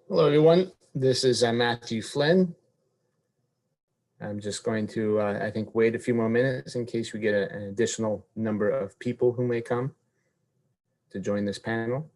Hello, everyone. This is Matthew Flynn. I'm just going to, I think, wait a few more minutes in case we get an additional number of people who may come to join this panel.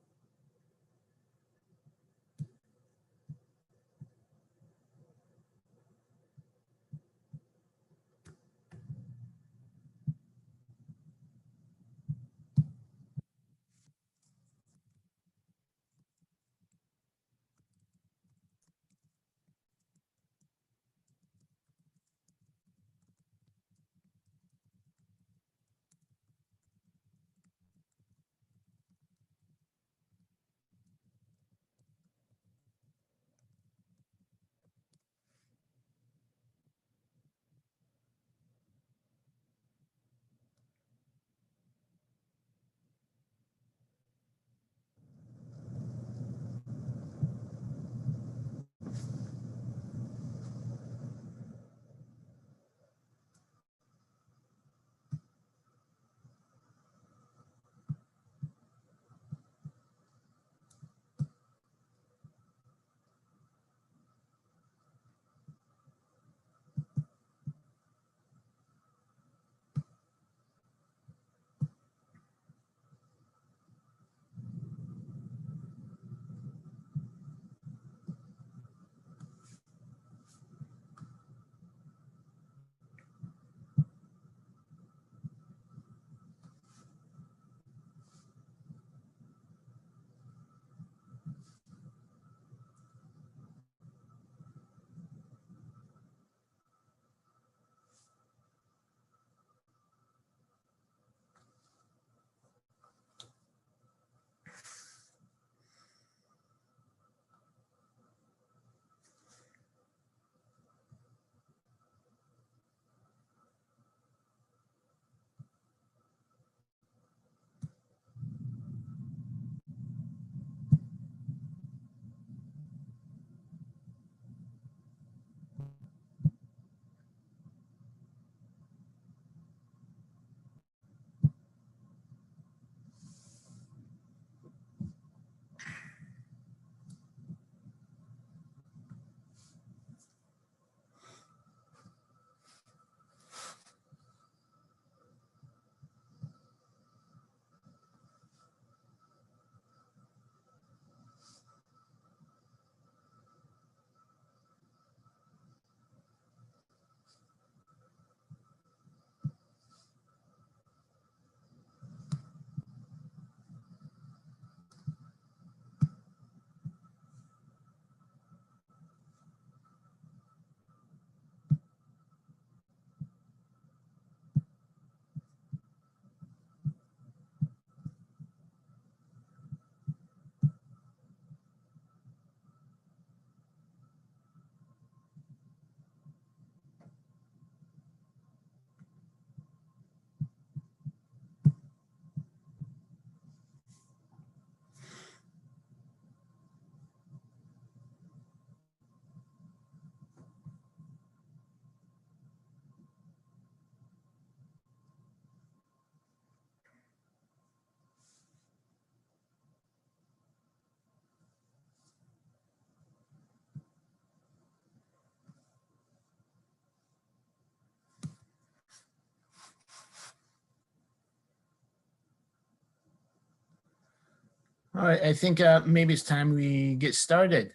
All right, I think maybe it's time we get started.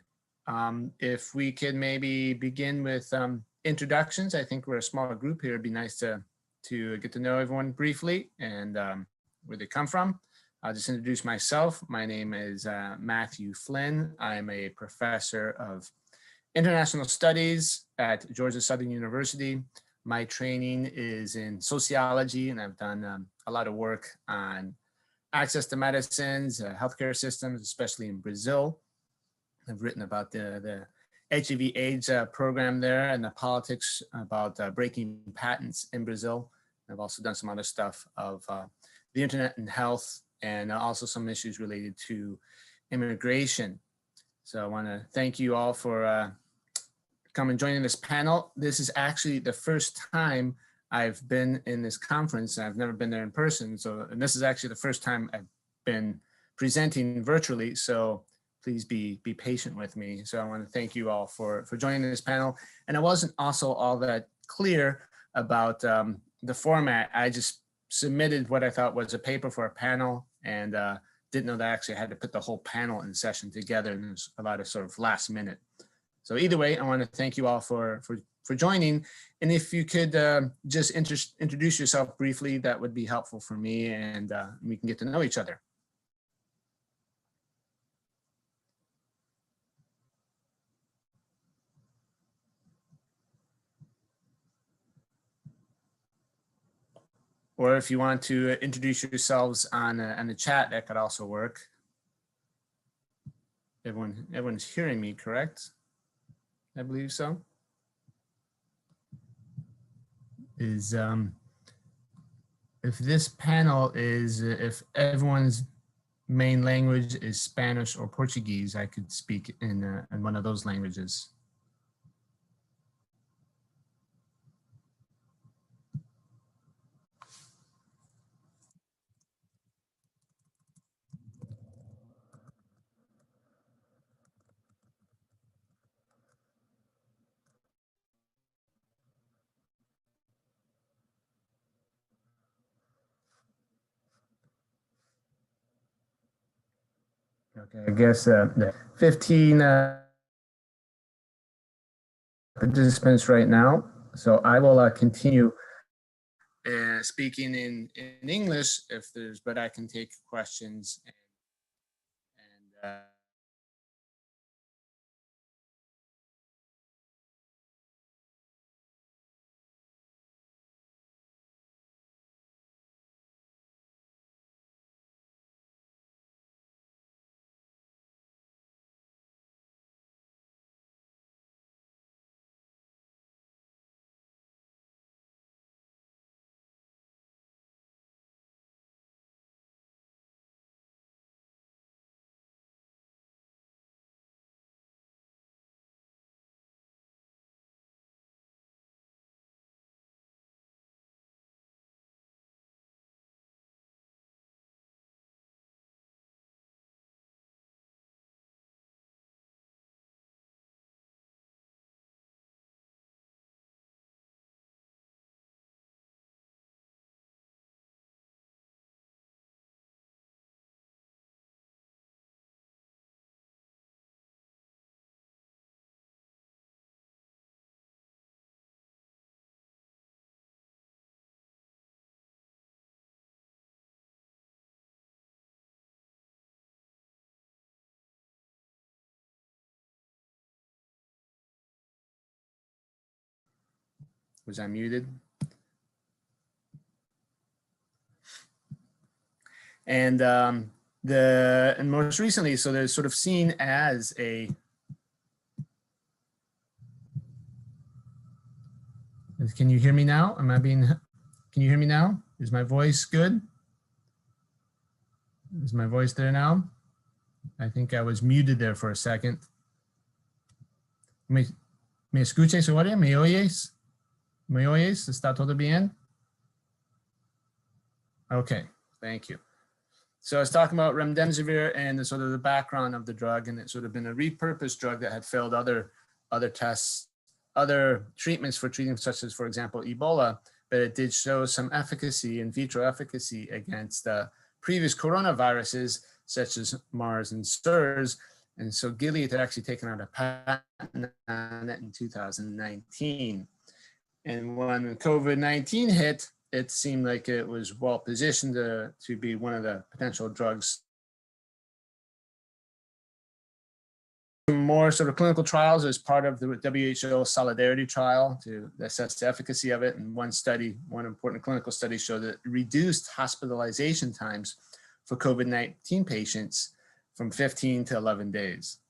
If we could maybe begin with introductions. I think we're a smaller group here. It'd be nice to get to know everyone briefly and where they come from. I'll just introduce myself. My name is Matthew Flynn. I'm a professor of international studies at Georgia Southern University. My training is in sociology, and I've done a lot of work on access to medicines, healthcare systems, especially in Brazil. I've written about the HIV/AIDS program there and the politics about breaking patents in Brazil. I've also done some other stuff of the internet and health, and also some issues related to immigration. So I want to thank you all for coming joining this panel. This is actually the first time I've been in this conference. I've never been there in person. And this is actually the first time I've been presenting virtually. So please be patient with me. So I want to thank you all for joining this panel. And I wasn't also all that clear about the format. I just submitted what I thought was a paper for a panel, and didn't know that I actually had to put the whole panel in session together, and there's a lot of sort of last minute. So either way, I want to thank you all for joining. And if you could just introduce yourself briefly, that would be helpful for me, and we can get to know each other. Or if you want to introduce yourselves on the chat, that could also work. Everyone's hearing me, correct? I believe so. Is if this panel is, if everyone's main language is Spanish or Portuguese, I could speak in one of those languages. Okay, I guess 15 participants right now. So I will continue speaking in English if there's, but I can take questions and was I muted? And and most recently, so they're sort of seen as a, can you hear me now? Can you hear me now? Is my voice good? Is my voice there now? I think I was muted there for a second. ¿Me escuchas ahora? ¿Me oyes? ¿Me oyes? ¿Está todo bien? Okay, thank you. So I was talking about remdesivir and the sort of the background of the drug, and it's sort of been a repurposed drug that had failed other tests, other treatments for treating, such as, for example, Ebola, but it did show some efficacy, in vitro efficacy, against previous coronaviruses, such as MERS and SARS. And so Gilead had actually taken out a patent on it in 2019. And when COVID-19 hit, it seemed like it was well positioned to be one of the potential drugs. More sort of clinical trials as part of the WHO Solidarity trial to assess the efficacy of it. And one important clinical study showed that it reduced hospitalization times for COVID-19 patients from 15 to 11 days.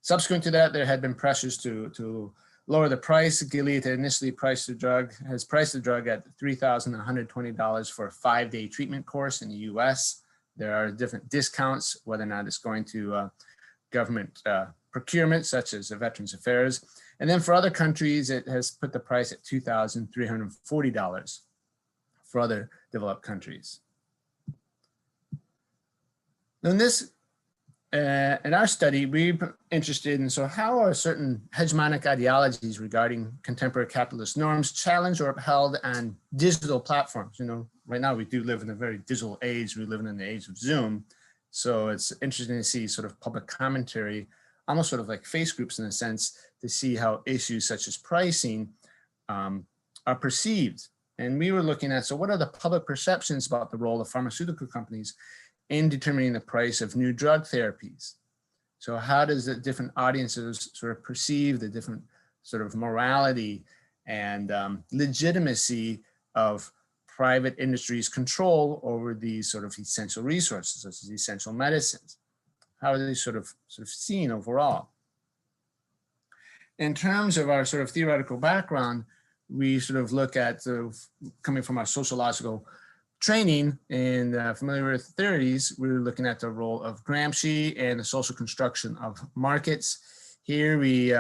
Subsequent to that, there had been pressures to lower the price. Gilead had initially priced the drug at $3,120 for a 5-day treatment course in the US. There are different discounts, whether or not it's going to government procurement, such as Veterans Affairs. And then for other countries, it has put the price at $2,340 for other developed countries. Now in this in our study, we're interested in, so how are certain hegemonic ideologies regarding contemporary capitalist norms challenged or upheld on digital platforms? You know, right now we do live in a very digital age. We live in the age of Zoom. So it's interesting to see sort of public commentary, almost sort of like face groups in a sense, to see how issues such as pricing are perceived. And we were looking at, so what are the public perceptions about the role of pharmaceutical companies in determining the price of new drug therapies? So how does the different audiences sort of perceive the different sort of morality and legitimacy of private industry's control over these sort of essential resources, such as essential medicines? How are they sort of seen overall? In terms of our sort of theoretical background, we sort of look at coming from our sociological training and familiar with theories, we're looking at the role of Gramsci and the social construction of markets. Here we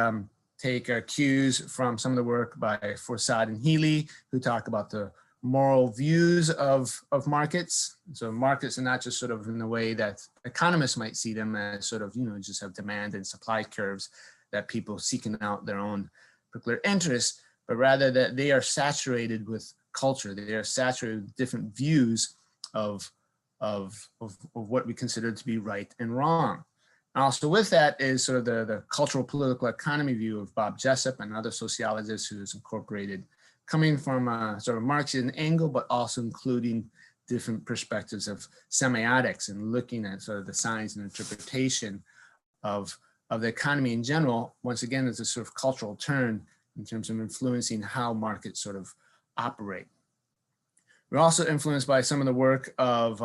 take our cues from some of the work by Forsyth and Healy, who talk about the moral views of markets. So markets are not just sort of in the way that economists might see them as sort of, you know, just have demand and supply curves that people seeking out their own particular interests, but rather that they are saturated with culture. They are saturated with different views of what we consider to be right and wrong. And also with that is sort of the cultural political economy view of Bob Jessup and other sociologists who has incorporated coming from a sort of Marxian angle, but also including different perspectives of semiotics and looking at sort of the science and interpretation of the economy in general. Once again, as a sort of cultural turn in terms of influencing how markets sort of operate. We're also influenced by some of the work of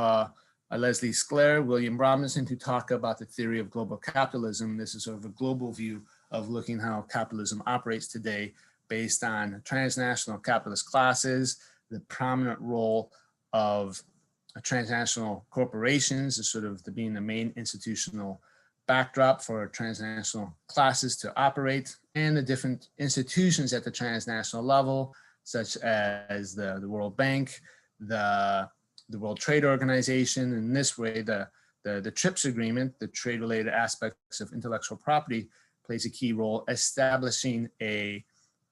Leslie Sclair, William Robinson, who talk about the theory of global capitalism. This is sort of a global view of looking how capitalism operates today based on transnational capitalist classes, the prominent role of transnational corporations as sort of being the main institutional backdrop for transnational classes to operate, and the different institutions at the transnational level, such as the World Bank, the World Trade Organization. In this way, the TRIPS agreement, the trade-related aspects of intellectual property, plays a key role establishing a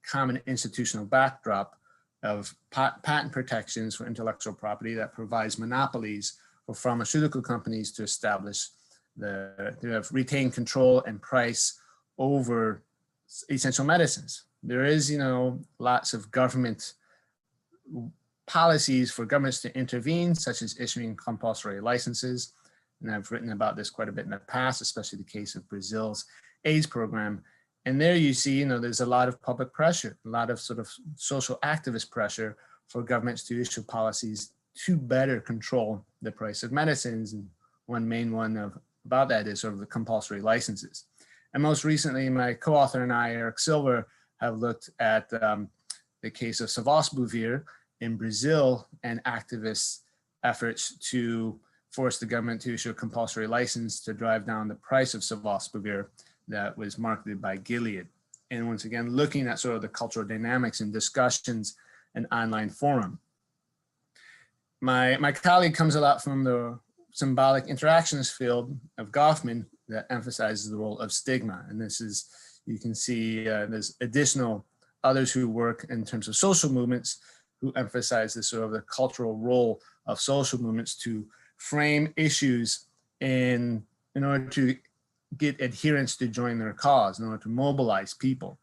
common institutional backdrop of patent protections for intellectual property that provides monopolies for pharmaceutical companies to establish to have retained control and price over essential medicines. There is, you know, lots of government policies for governments to intervene, such as issuing compulsory licenses. And I've written about this quite a bit in the past, especially the case of Brazil's AIDS program. And there you see, you know, there's a lot of public pressure, a lot of sort of social activist pressure for governments to issue policies to better control the price of medicines. And one main one about that is sort of the compulsory licenses. And most recently, my co-author and I, Eric Silver, have looked at the case of sofosbuvir in Brazil and activists' efforts to force the government to issue a compulsory license to drive down the price of sofosbuvir that was marketed by Gilead. And once again, looking at sort of the cultural dynamics and discussions and online forum. My colleague comes a lot from the symbolic interactions field of Goffman that emphasizes the role of stigma. And this is, you can see there's additional others who work in terms of social movements who emphasize this sort of the cultural role of social movements to frame issues in order to get adherents to join their cause, in order to mobilize people.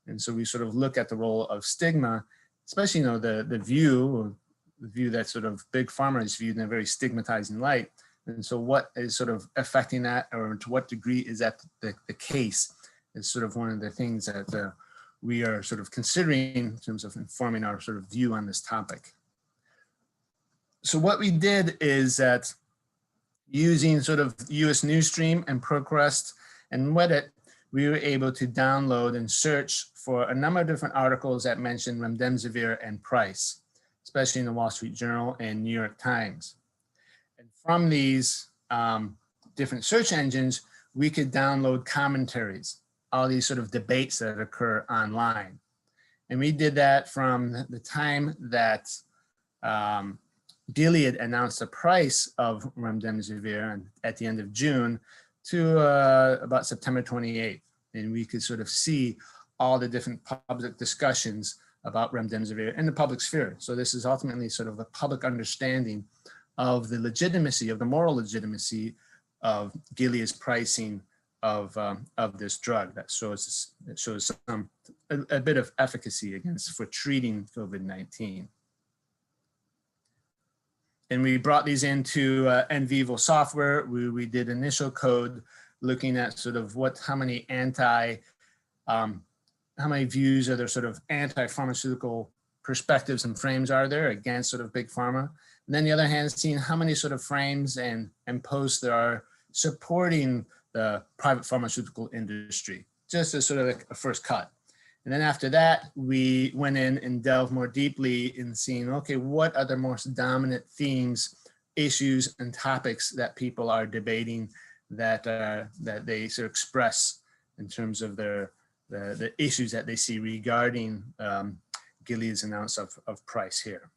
And so we sort of look at the role of stigma, especially, you know, the view that sort of big pharma is viewed in a very stigmatizing light. And so what is sort of affecting that, or to what degree is that the case, is sort of one of the things that we are sort of considering in terms of informing our sort of view on this topic. So what we did is that using sort of US Newsstream and Procrest and Reddit, we were able to download and search for a number of different articles that mentioned remdesivir and price, especially in the Wall Street Journal and New York Times. And from these different search engines, we could download commentaries, all these sort of debates that occur online. And we did that from the time that Gilead announced the price of remdesivir at the end of June to about September 28th. And we could sort of see all the different public discussions about remdesivir in the public sphere. So this is ultimately sort of a public understanding of the legitimacy, of the moral legitimacy of Gilead's pricing of this drug that shows a bit of efficacy for treating COVID-19. And we brought these into in vivo software. We did initial code looking at sort of how many views are there, sort of anti-pharmaceutical perspectives and frames are there against sort of big pharma. And then the other hand, seeing how many sort of frames and posts there are supporting the private pharmaceutical industry, just as sort of like a first cut. And then after that, we went in and delved more deeply in seeing, okay, what are the most dominant themes, issues, and topics that people are debating that they sort of express in terms of the issues that they see regarding Gilead's announcement of price here.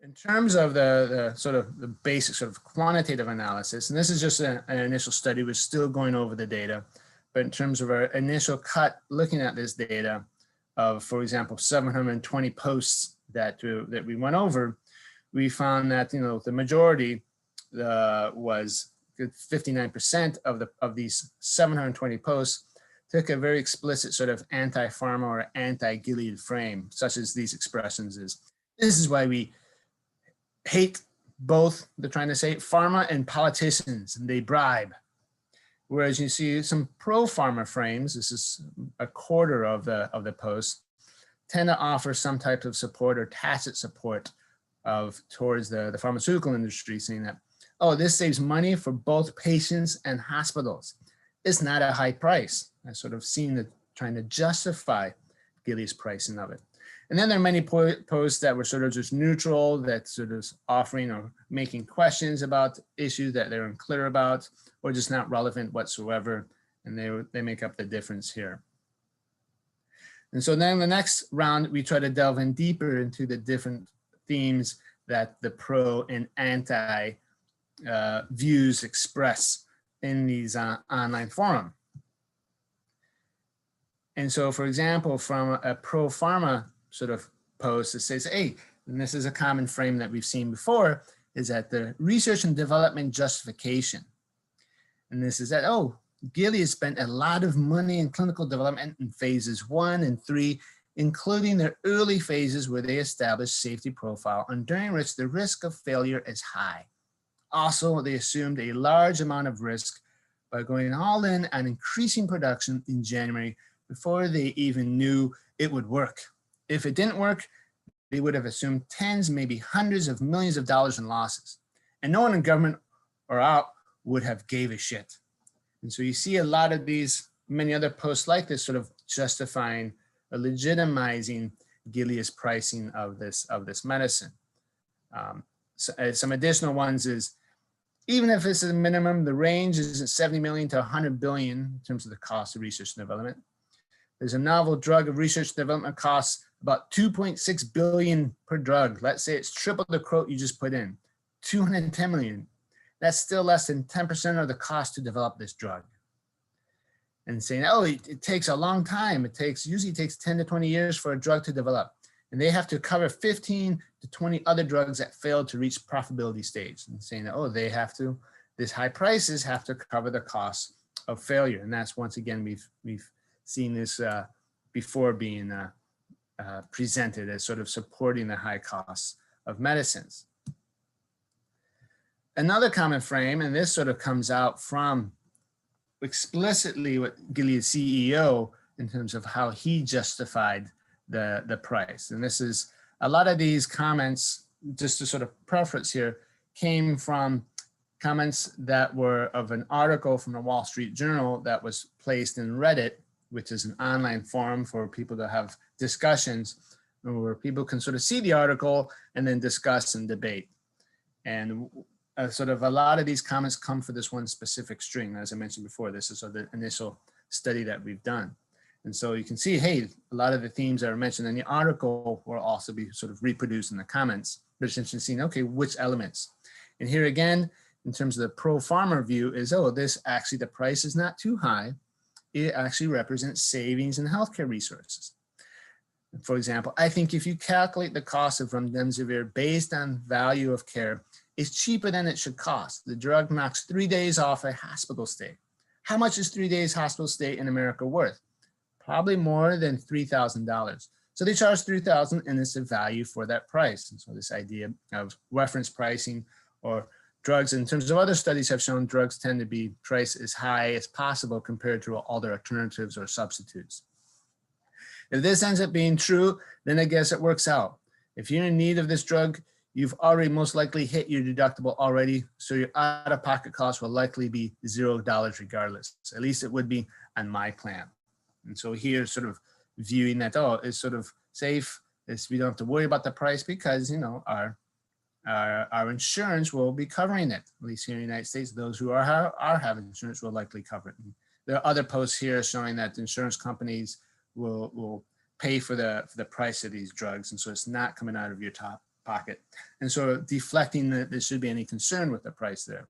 In terms of the basic sort of quantitative analysis, and this is just an initial study, we're still going over the data, but in terms of our initial cut looking at this data of, for example, 720 posts that we went over, we found that, you know, the majority was 59% of these 720 posts took a very explicit sort of anti-pharma or anti-Gilead frame, such as these expressions is, this is why we hate both, they're trying to say, pharma and politicians, and they bribe. Whereas you see some pro-pharma frames, this is a quarter of the post, tend to offer some type of support or tacit support towards the pharmaceutical industry, saying that, oh, this saves money for both patients and hospitals. It's not a high price. I sort of seen it trying to justify Gilead's pricing of it. And then there are many posts that were sort of just neutral, that sort of offering or making questions about issues that they're unclear about, or just not relevant whatsoever. And they make up the difference here. And so then the next round, we try to delve in deeper into the different themes that the pro and anti views express in these online forums. And so, for example, from a pro-pharma sort of post, it says, hey, and this is a common frame that we've seen before, is that the research and development justification. And this is that, oh, Gilead spent a lot of money in clinical development in phases 1 and 3, including their early phases where they established safety profile and during which the risk of failure is high. Also, they assumed a large amount of risk by going all in on increasing production in January before they even knew it would work. If it didn't work, they would have assumed tens, maybe hundreds of millions of dollars in losses. And no one in government or out would have gave a shit. And so you see a lot of these, many other posts like this sort of justifying or legitimizing Gilead's pricing of this medicine. Some additional ones is, even if this is a minimum, the range is 70 million to 100 billion in terms of the cost of research and development. There's a novel drug of research and development costs about 2.6 billion per drug. Let's say it's triple the quote you just put in, 210 million. That's still less than 10% of the cost to develop this drug. And saying, oh, it takes a long time. Usually takes 10 to 20 years for a drug to develop. And they have to cover 15 to 20 other drugs that failed to reach profitability stage. And saying, oh, they have to, these high prices have to cover the costs of failure. And that's, once again, we've seen this before being presented as sort of supporting the high costs of medicines. Another common frame, and this sort of comes out from explicitly what Gilead's CEO in terms of how he justified the price. And this is, a lot of these comments, just to sort of preface here, came from comments that were of an article from the Wall Street Journal that was placed in Reddit, which is an online forum for people to have discussions where people can sort of see the article and then discuss and debate. And sort of a lot of these comments come for this one specific string. As I mentioned before, this is sort of the initial study that we've done. And so you can see, hey, a lot of the themes that are mentioned in the article will also be sort of reproduced in the comments. But it's interesting, okay, which elements? And here again, in terms of the pro-farmer view is, oh, this actually, the price is not too high. It actually represents savings in healthcare resources. For example, I think if you calculate the cost of remdesivir based on value of care, it's cheaper than it should cost. The drug knocks 3 days off a hospital stay. How much is 3 days hospital stay in America worth? Probably more than $3,000. So they charge $3,000 and it's a value for that price. And so this idea of reference pricing or drugs, in terms of other studies have shown drugs tend to be priced as high as possible compared to other alternatives or substitutes. If this ends up being true, then I guess it works out. If you're in need of this drug, you've already most likely hit your deductible already, so your out-of-pocket costs will likely be $0 regardless. At least it would be on my plan. And so here, sort of viewing that, oh, it's sort of safe. We don't have to worry about the price because, you know, our insurance will be covering it. At least here in the United States, those who are having insurance will likely cover it. And there are other posts here showing that insurance companies will pay for the price of these drugs, and so it's not coming out of your top pocket, and so deflecting that there should be any concern with the price there.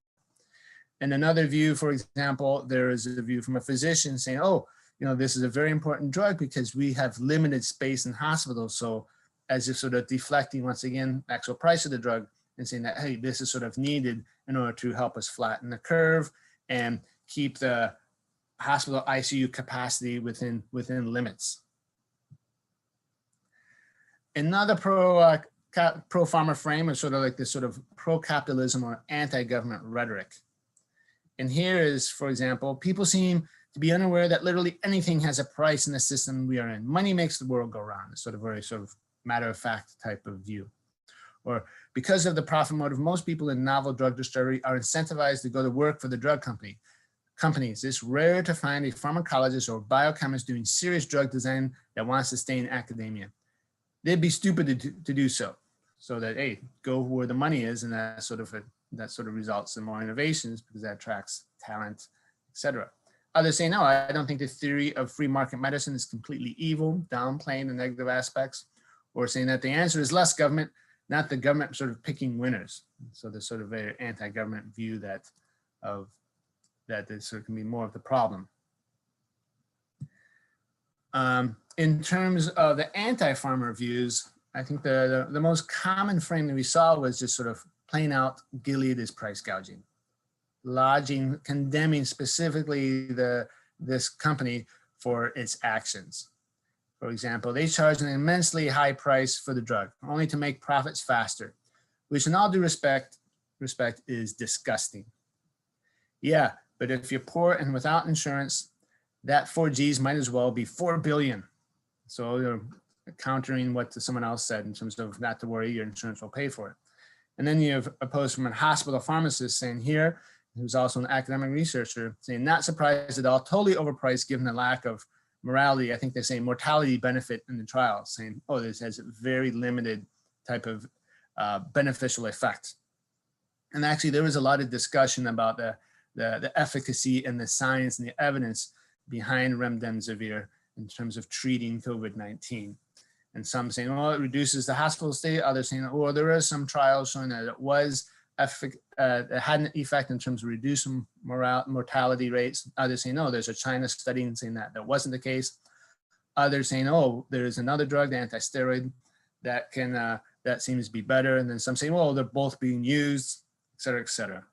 And another view, for example, there is a view from a physician saying, oh, you know, this is a very important drug because we have limited space in hospitals, so as if sort of deflecting once again actual price of the drug and saying that, hey, this is sort of needed in order to help us flatten the curve and keep the hospital ICU capacity within limits. Another pro-farmer frame is sort of like this sort of pro-capitalism or anti-government rhetoric. And here is, for example, people seem to be unaware that literally anything has a price in the system we are in. Money makes the world go round. It's sort of very sort of matter-of-fact type of view. Or because of the profit motive, most people in novel drug discovery are incentivized to go to work for the drug companies. It's rare to find a pharmacologist or biochemist doing serious drug design that wants to stay in academia. They'd be stupid to do so. So that, hey, go where the money is, and that sort of results in more innovations because that attracts talent, etc. Others say, no, I don't think the theory of free market medicine is completely evil, downplaying the negative aspects, or saying that the answer is less government, not the government sort of picking winners. So there's sort of a anti-government view that this sort of can be more of the problem. In terms of the anti-farmer views, I think the most common frame that we saw was just sort of plain out Gilead is price gouging, condemning specifically this company for its actions. For example, they charge an immensely high price for the drug, only to make profits faster, which in all due respect is disgusting. Yeah, but if you're poor and without insurance, that 4Gs might as well be 4 billion. So you're countering what someone else said in terms of not to worry, your insurance will pay for it. And then you have a post from a hospital pharmacist saying here, who's also an academic researcher, saying not surprised at all, totally overpriced given the lack of morality. I think they say mortality benefit in the trial, saying, oh, this has a very limited type of beneficial effect. And actually there was a lot of discussion about the efficacy and the science and the evidence behind remdesivir in terms of treating COVID-19. And some saying, oh, it reduces the hospital stay. Others saying, oh, there are some trials showing that it had an effect in terms of reducing mortality rates. Others saying, no, there's a China study saying that wasn't the case. Others saying, oh, there's another drug, the anti-steroid, that seems to be better. And then some saying, well, they're both being used, et cetera, et cetera.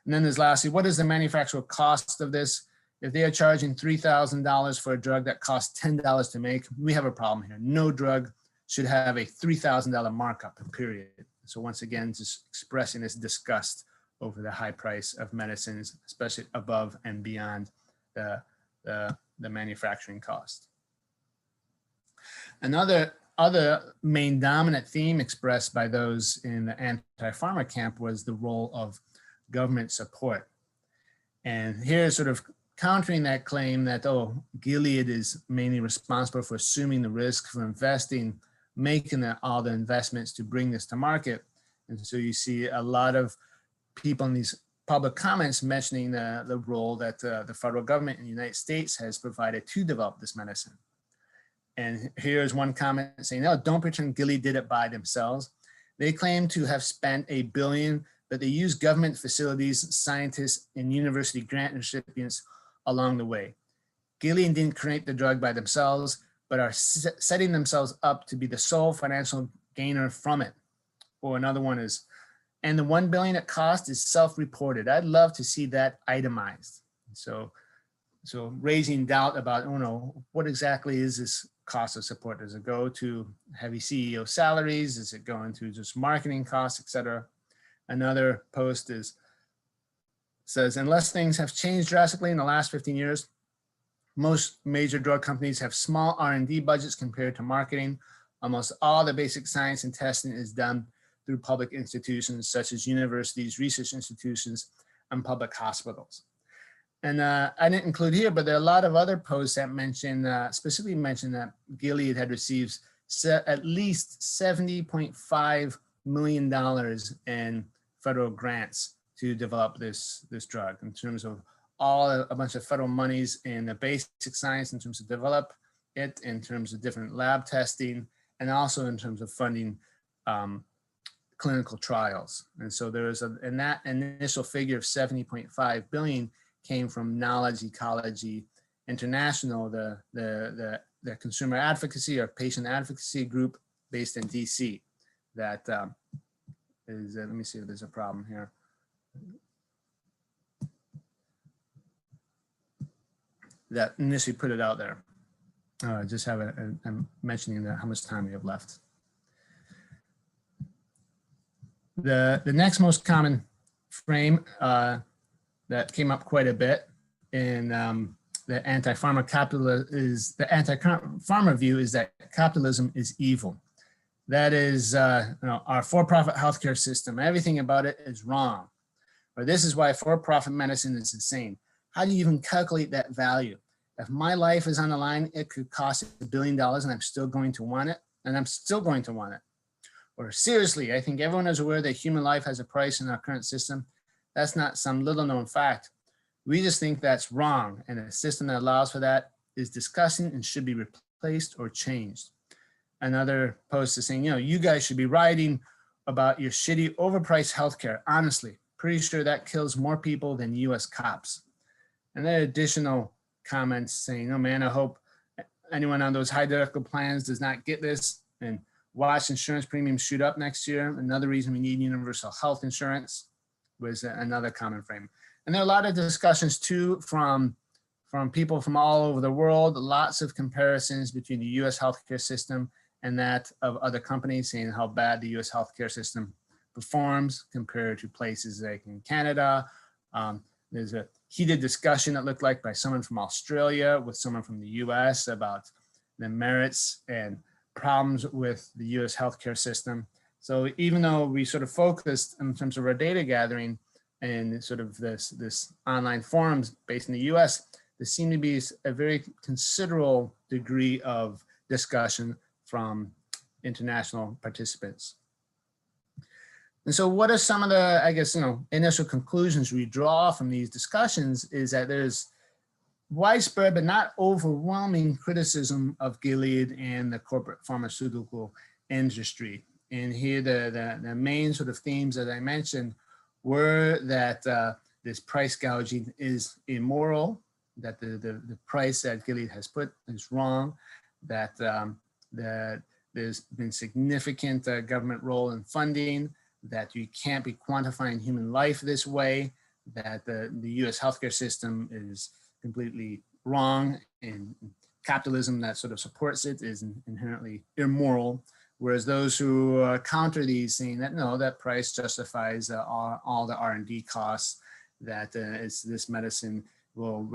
And then there's lastly, what is the manufacturer cost of this? If they are charging $3,000 for a drug that costs $10 to make, we have a problem here. No drug should have a $3,000 markup, period. So once again, just expressing this disgust over the high price of medicines, especially above and beyond the manufacturing cost. Another main dominant theme expressed by those in the anti-pharma camp was the role of government support. And here sort of countering that claim that, oh, Gilead is mainly responsible for assuming the risk, for investing, making all the investments to bring this to market. And so you see a lot of people in these public comments mentioning the role that the federal government in the United States has provided to develop this medicine. And here's one comment saying, no, don't pretend Gilead did it by themselves. They claim to have spent $1 billion but they use government facilities, scientists, and university grant recipients along the way. Gilead didn't create the drug by themselves, but are setting themselves up to be the sole financial gainer from it. Or another one is, and the $1 billion it cost is self-reported. I'd love to see that itemized. So raising doubt about, oh no, what exactly is this cost of support? Does it go to heavy CEO salaries? Is it going to just marketing costs, et cetera? Another post says, unless things have changed drastically in the last 15 years, most major drug companies have small R&D budgets compared to marketing. Almost all the basic science and testing is done through public institutions such as universities, research institutions, and public hospitals. And I didn't include here, but there are a lot of other posts that mention, specifically mention that Gilead had received at least $70.5 million in federal grants to develop this drug, in terms of a bunch of federal monies in the basic science, in terms of develop it, in terms of different lab testing, and also in terms of funding clinical trials. And so there is and that initial figure of 70.5 billion came from Knowledge Ecology International, the consumer advocacy or patient advocacy group based in DC. That is, let me see if there's a problem here. That initially put it out there. Just have I'm mentioning how much time we have left. The next most common frame that came up quite a bit in the anti-pharma is the anti-pharma view is that capitalism is evil. That is our for-profit healthcare system. Everything about it is wrong. Or this is why for-profit medicine is insane. How do you even calculate that value? If my life is on the line, it could cost $1 billion and I'm still going to want it, and I'm still going to want it. Or seriously, I think everyone is aware that human life has a price in our current system. That's not some little known fact. We just think that's wrong, and a system that allows for that is disgusting and should be replaced or changed. Another post is saying, you guys should be writing about your shitty overpriced healthcare. Honestly, pretty sure that kills more people than US cops. And then additional comments saying, oh man, I hope anyone on those high deductible plans does not get this and watch insurance premiums shoot up next year. Another reason we need universal health insurance was another common frame. And there are a lot of discussions too from people from all over the world, lots of comparisons between the US healthcare system and that of other companies, saying how bad the US healthcare system performs compared to places like in Canada. There's a heated discussion, it looked like, by someone from Australia with someone from the US about the merits and problems with the US healthcare system. So even though we sort of focused in terms of our data gathering and sort of this online forums based in the US, there seemed to be a very considerable degree of discussion from international participants. And so what are some of the, I guess, initial conclusions we draw from these discussions is that there's widespread but not overwhelming criticism of Gilead and the corporate pharmaceutical industry. And here the main sort of themes that I mentioned were that this price gouging is immoral, that the price that Gilead has put is wrong, that there's been significant government role in funding, that you can't be quantifying human life this way, that the US healthcare system is completely wrong, and capitalism that sort of supports it is inherently immoral. Whereas those who counter these, saying that no, that price justifies all the R&D costs, that this medicine will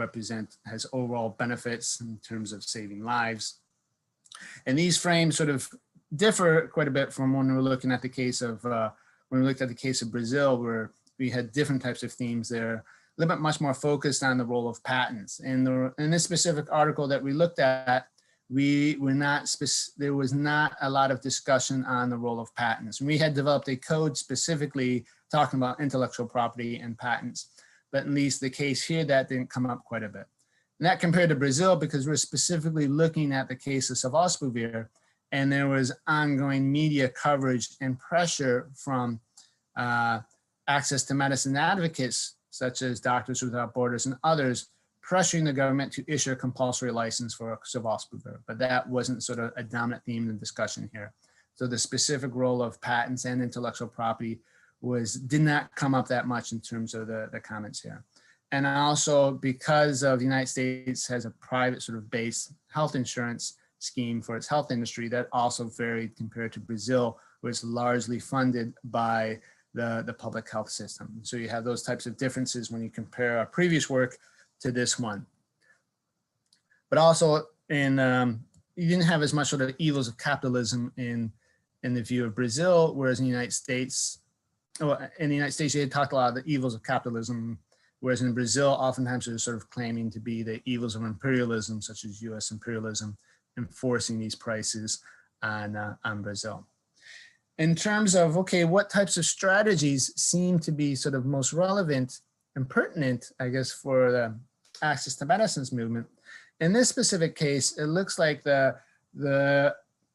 has overall benefits in terms of saving lives. And these frames sort of differ quite a bit from when we're looking at the case of when we looked at the case of Brazil, where we had different types of themes there, a little bit much more focused on the role of patents. And in this specific article that we looked at, there was not a lot of discussion on the role of patents. We had developed a code specifically talking about intellectual property and patents, but at least the case here, that didn't come up quite a bit. And that compared to Brazil, because we're specifically looking at the case of sofosbuvir, and there was ongoing media coverage and pressure from access to medicine advocates, such as Doctors Without Borders and others, pressuring the government to issue a compulsory license for Sevoflurane, but that wasn't sort of a dominant theme in the discussion here. So the specific role of patents and intellectual property did not come up that much in terms of the comments here. And also because of the United States has a private sort of base health insurance scheme for its health industry, that also varied compared to Brazil, where it's largely funded by the public health system. So you have those types of differences when you compare our previous work to this one. But also you didn't have as much sort of evils of capitalism in the view of Brazil, whereas in the United States, you had talked a lot of the evils of capitalism, whereas in Brazil, oftentimes they're sort of claiming to be the evils of imperialism, such as US imperialism, enforcing these prices on Brazil. In terms of, okay, what types of strategies seem to be sort of most relevant and pertinent, I guess, for the access to medicines movement. In this specific case, it looks like the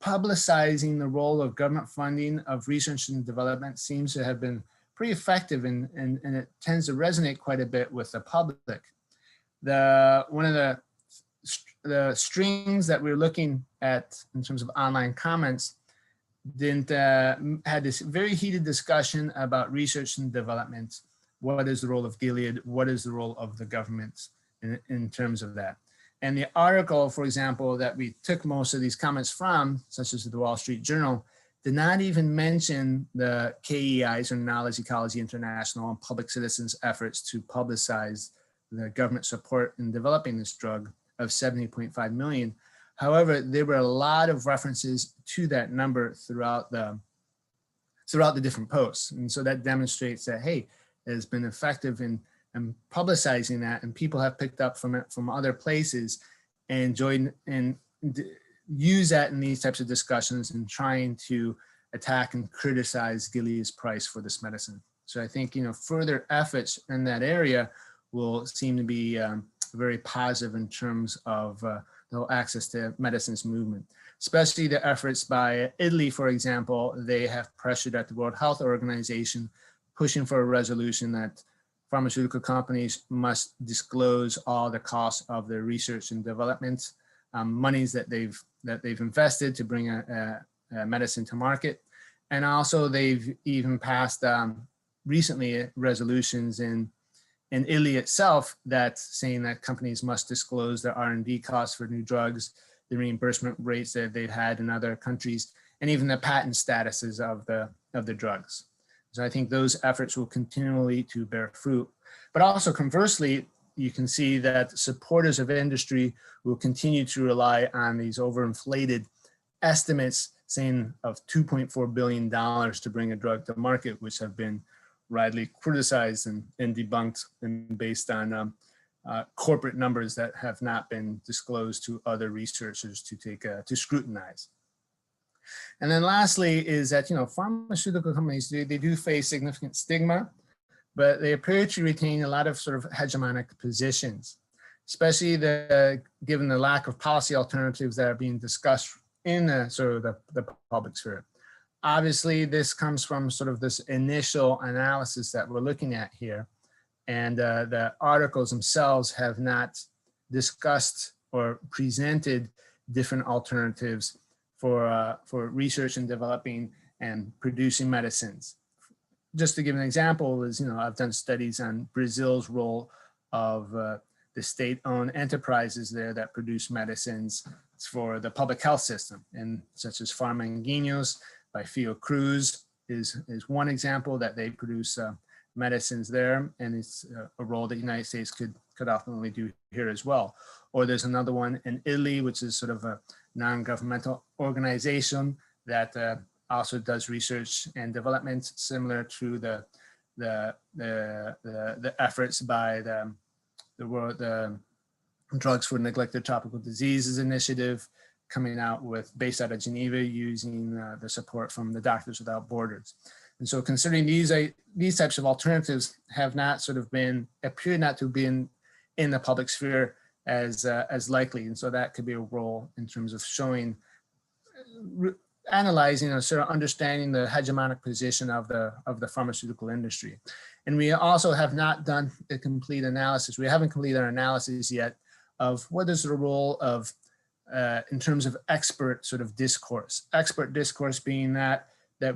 publicizing the role of government funding of research and development seems to have been pretty effective, and it tends to resonate quite a bit with the public. One of the strings that we're looking at in terms of online comments had this very heated discussion about research and development. What is the role of Gilead? What is the role of the government in terms of that? And the article, for example, that we took most of these comments from, such as the Wall Street Journal, did not even mention the KEI's, or Knowledge Ecology International, and Public Citizens' efforts to publicize the government support in developing this drug of 70.5 million. However, there were a lot of references to that number throughout the different posts. And so that demonstrates that, hey, it has been effective in publicizing that, and people have picked up from it from other places and joined and use that in these types of discussions and trying to attack and criticize Gilead's price for this medicine. So I think, further efforts in that area will seem to be very positive in terms of the whole access to medicines movement, especially the efforts by Italy, for example. They have pressured at the World Health Organization, pushing for a resolution that pharmaceutical companies must disclose all the costs of their research and development monies that they've invested to bring a medicine to market. And also they've even passed recently resolutions in Italy itself that's saying that companies must disclose their R&D costs for new drugs, the reimbursement rates that they've had in other countries, and even the patent statuses of the drugs. So I think those efforts will continually to bear fruit. But also conversely, you can see that supporters of industry will continue to rely on these overinflated estimates saying of $2.4 billion to bring a drug to market, which have been widely criticized and debunked and based on corporate numbers that have not been disclosed to other researchers to scrutinize. And then lastly is that, pharmaceutical companies, they do face significant stigma, but they appear to retain a lot of sort of hegemonic positions, especially given the lack of policy alternatives that are being discussed in the public sphere. Obviously, this comes from sort of this initial analysis that we're looking at here. And the articles themselves have not discussed or presented different alternatives for research and developing and producing medicines. Just to give an example is, I've done studies on Brazil's role of the state-owned enterprises there that produce medicines for the public health system, and such as Pharmanguinhos by Fiocruz is one example that they produce medicines there, and it's a role that the United States could ultimately do here as well. Or there's another one in Italy, which is sort of a non-governmental organization that also does research and development similar to the efforts by the Drugs for Neglected Tropical Diseases initiative, coming out based out of Geneva, using the support from the Doctors Without Borders. And so considering these types of alternatives have not appear not to have been in the public sphere as likely. And so that could be a role in terms of showing, analyzing or sort of understanding the hegemonic position of the pharmaceutical industry. And we also have not done a complete analysis. We haven't completed our analysis yet of what is the role of, in terms of expert sort of discourse. Expert discourse being that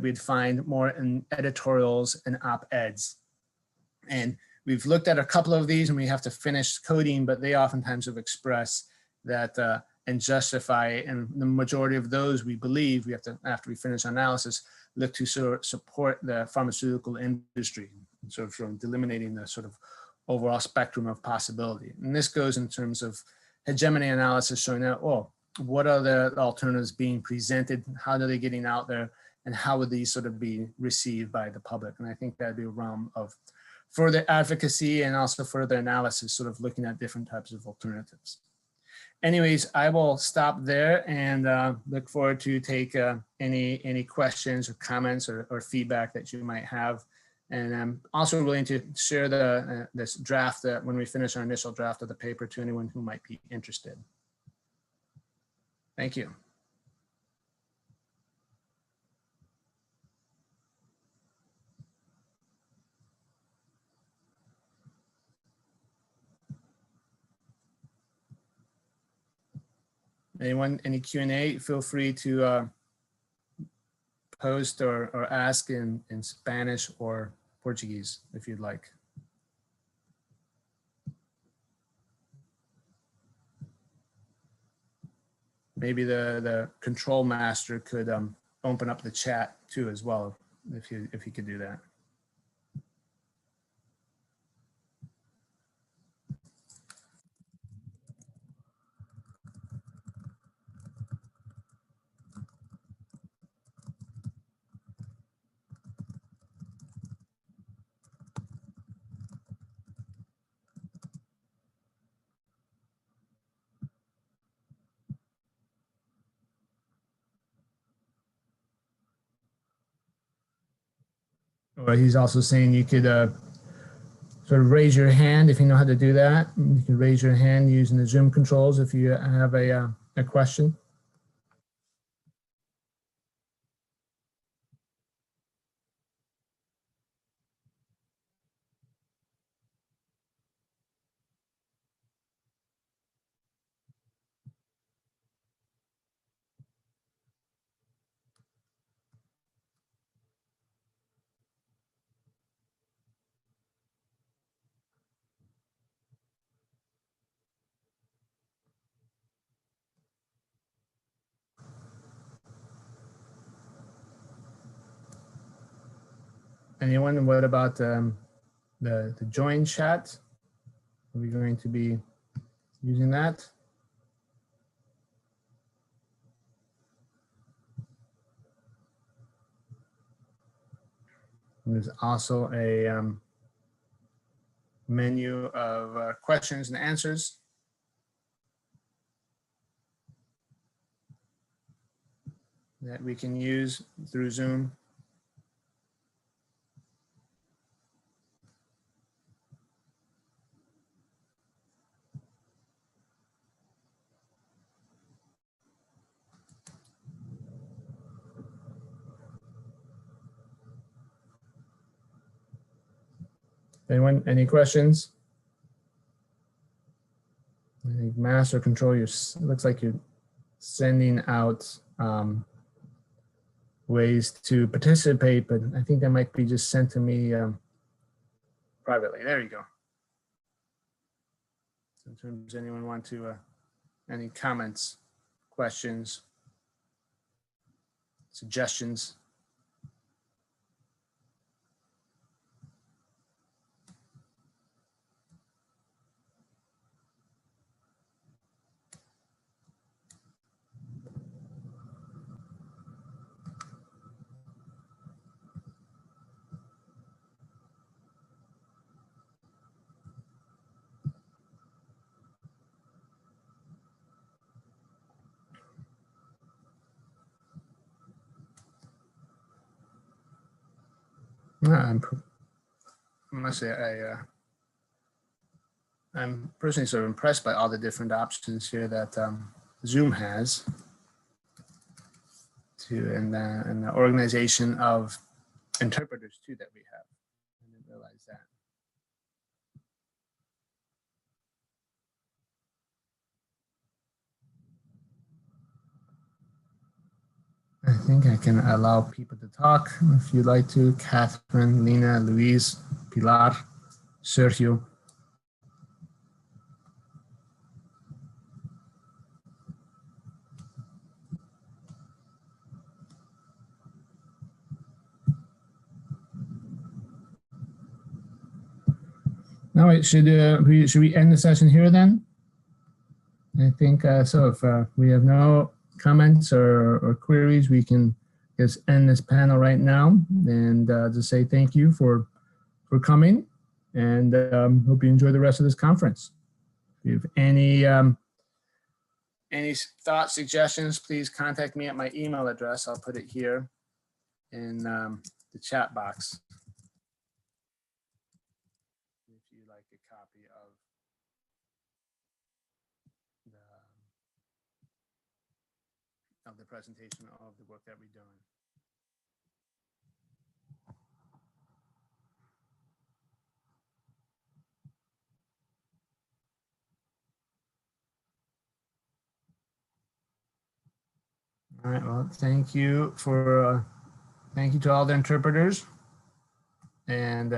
we'd find more in editorials and op-eds. And we've looked at a couple of these and we have to finish coding, but they oftentimes have expressed that and justify, and the majority of those we believe we have to, after we finish our analysis, look to support the pharmaceutical industry, sort of from eliminating the sort of overall spectrum of possibility. And this goes in terms of hegemony analysis, showing that, oh, what are the alternatives being presented? How are they getting out there? And how would these sort of be received by the public? And I think that'd be a realm of further advocacy and also further analysis, sort of looking at different types of alternatives. Anyways, I will stop there and look forward to take any questions or comments or feedback that you might have. And I'm also willing to share this draft that when we finish our initial draft of the paper to anyone who might be interested. Thank you. Anyone, any Q&A, feel free to post or ask in Spanish or Portuguese if you'd like. Maybe the control master could open up the chat too as well, if you could do that. Or he's also saying you could sort of raise your hand if you know how to do that. You can raise your hand using the Zoom controls if you have a question. Anyone? What about the join chat? Are we going to be using that? And there's also a menu of questions and answers. That we can use through Zoom. Anyone, any questions? I think master control, it looks like you're sending out ways to participate, but I think that might be just sent to me privately. There you go. So in terms of anyone want to, any comments, questions, suggestions? I must say, I'm personally sort of impressed by all the different options here that Zoom has and the organization of interpreters too that we have. I didn't realize minimize that. I think I can allow people to talk if you'd like to. Catherine, Lena, Luis, Pilar, Sergio. Now, should we end the session here then? I think so. If we have no comments or queries, we can just end this panel right now and just say thank you for coming, and hope you enjoy the rest of this conference. If you have any thoughts, suggestions, please contact me at my email address. I'll put it here in the chat box. If you'd like a copy of the presentation of the work that we're doing. All right, well, thank you to all the interpreters and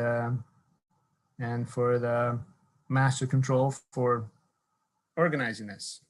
for the master control for organizing this.